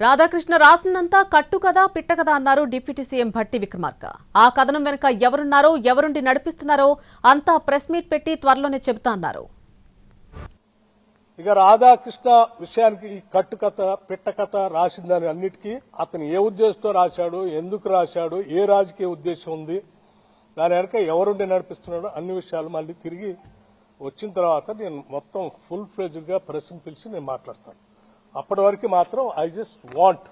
రాధాకృష్ణ రాసిందంతా కట్టు కదా పిట్ట కదా అన్నారు డిప్యూటీ సీఎం భట్టి విక్రమార్క. ఆ కథనం వెనుక ఎవరున్నారో ఎవరుండి నడిపిస్తున్నారో అంతా ప్రెస్ మీట్ పెట్టి త్వరలోనే చెబుతా అన్నారు. ఇక రాధాకృష్ణ విషయానికి ఈ కట్టు కథ పిట్ట కథ రాసిందని అన్నిటికీ అతను ఏ ఉద్దేశంతో రాశాడు, ఎందుకు రాశాడు, ఏ రాజకీయ ఉద్దేశం ఉంది, దాని వెనక ఎవరుండి నడిపిస్తున్నాడో అన్ని విషయాలు మళ్ళీ తిరిగి వచ్చిన తర్వాత నేను మొత్తం ఫుల్ ఫ్లెడ్జ్డ్ గా ప్రెస్ పిలిచి నేను మాట్లాడతాను. అప్పటి వరకు మాత్రం I just want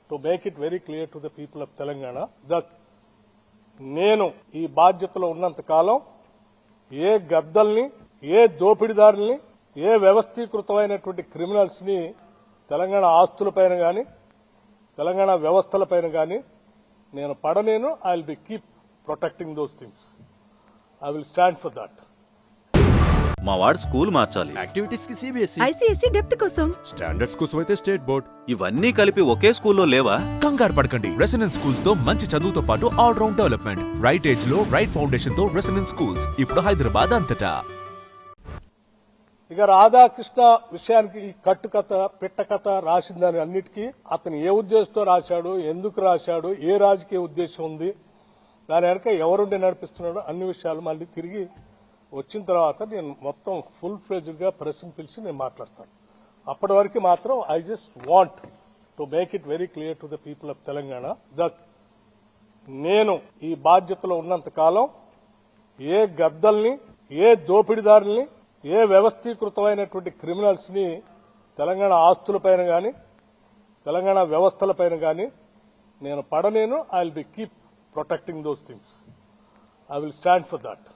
to make it very clear to the people of Telangana that నేను ఈ బాధ్యతలో ఉన్నంత కాలం ఏ గద్దల్ని, ఏ దోపిడీదారుల్ని, ఏ వ్యవస్థీకృతమైనటువంటి క్రిమినల్స్ ని తెలంగాణ ఆస్తులపైన గాని తెలంగాణ వ్యవస్థలపైన గాని నేను పడలేను. I will be keep protecting those things. I will stand for that. మా వాడు స్కూల్ మార్చాలి, యాక్టివిటీస్ కి సిబిఎస్ఈ, ఐసీఎస్ఈ డెప్త్ కోసం, స్టాండర్డ్స్ కోసం అయితే స్టేట్ బోర్డ్. ఇవన్నీ కలిపి ఒకే స్కూల్లో లేవా? కంగారు పడకండి. రెసిడెన్స్ స్కూల్స్ తో మంచి చదువుతో పాటు all round development, right age లో రైట్ ఫౌండేషన్ తో రెసిడెన్స్ స్కూల్స్ ఇప్పుడు హైదరాబాద్ అంతటా. ఇక రాధాకృష్ణ విషయానికి ఈ కట్టు కథ పిట్ట కథ రాసిందని అన్నిటికీ అతను ఏ ఉద్దేశంతో రాశాడు, ఎందుకు రాశాడు, ఏ రాజకీయ ఉద్దేశం ఉంది, దాని వెనక ఎవరుండి నడిపిస్తున్నాడో అన్ని విషయాలు మళ్ళీ తిరిగి వచ్చిన తర్వాత నేను మొత్తం ఫుల్ ఫ్లెడ్జ్డ్ గా ప్రెస్ పిలిచి నేను మాట్లాడతాను. అప్పటి వరకు మాత్రం I just want to make it very clear to the people of Telangana that నేను ఈ బాధ్యతలో ఉన్నంత కాలం ఏ గద్దల్ని, ఏ దోపిడీదారుల్ని, ఏ వ్యవస్థీకృతమైనటువంటి క్రిమినల్స్ ని తెలంగాణ ఆస్తులపైన గాని తెలంగాణ వ్యవస్థలపైన గాని నేను పడలేను. I will be keep protecting those things. I will stand for that.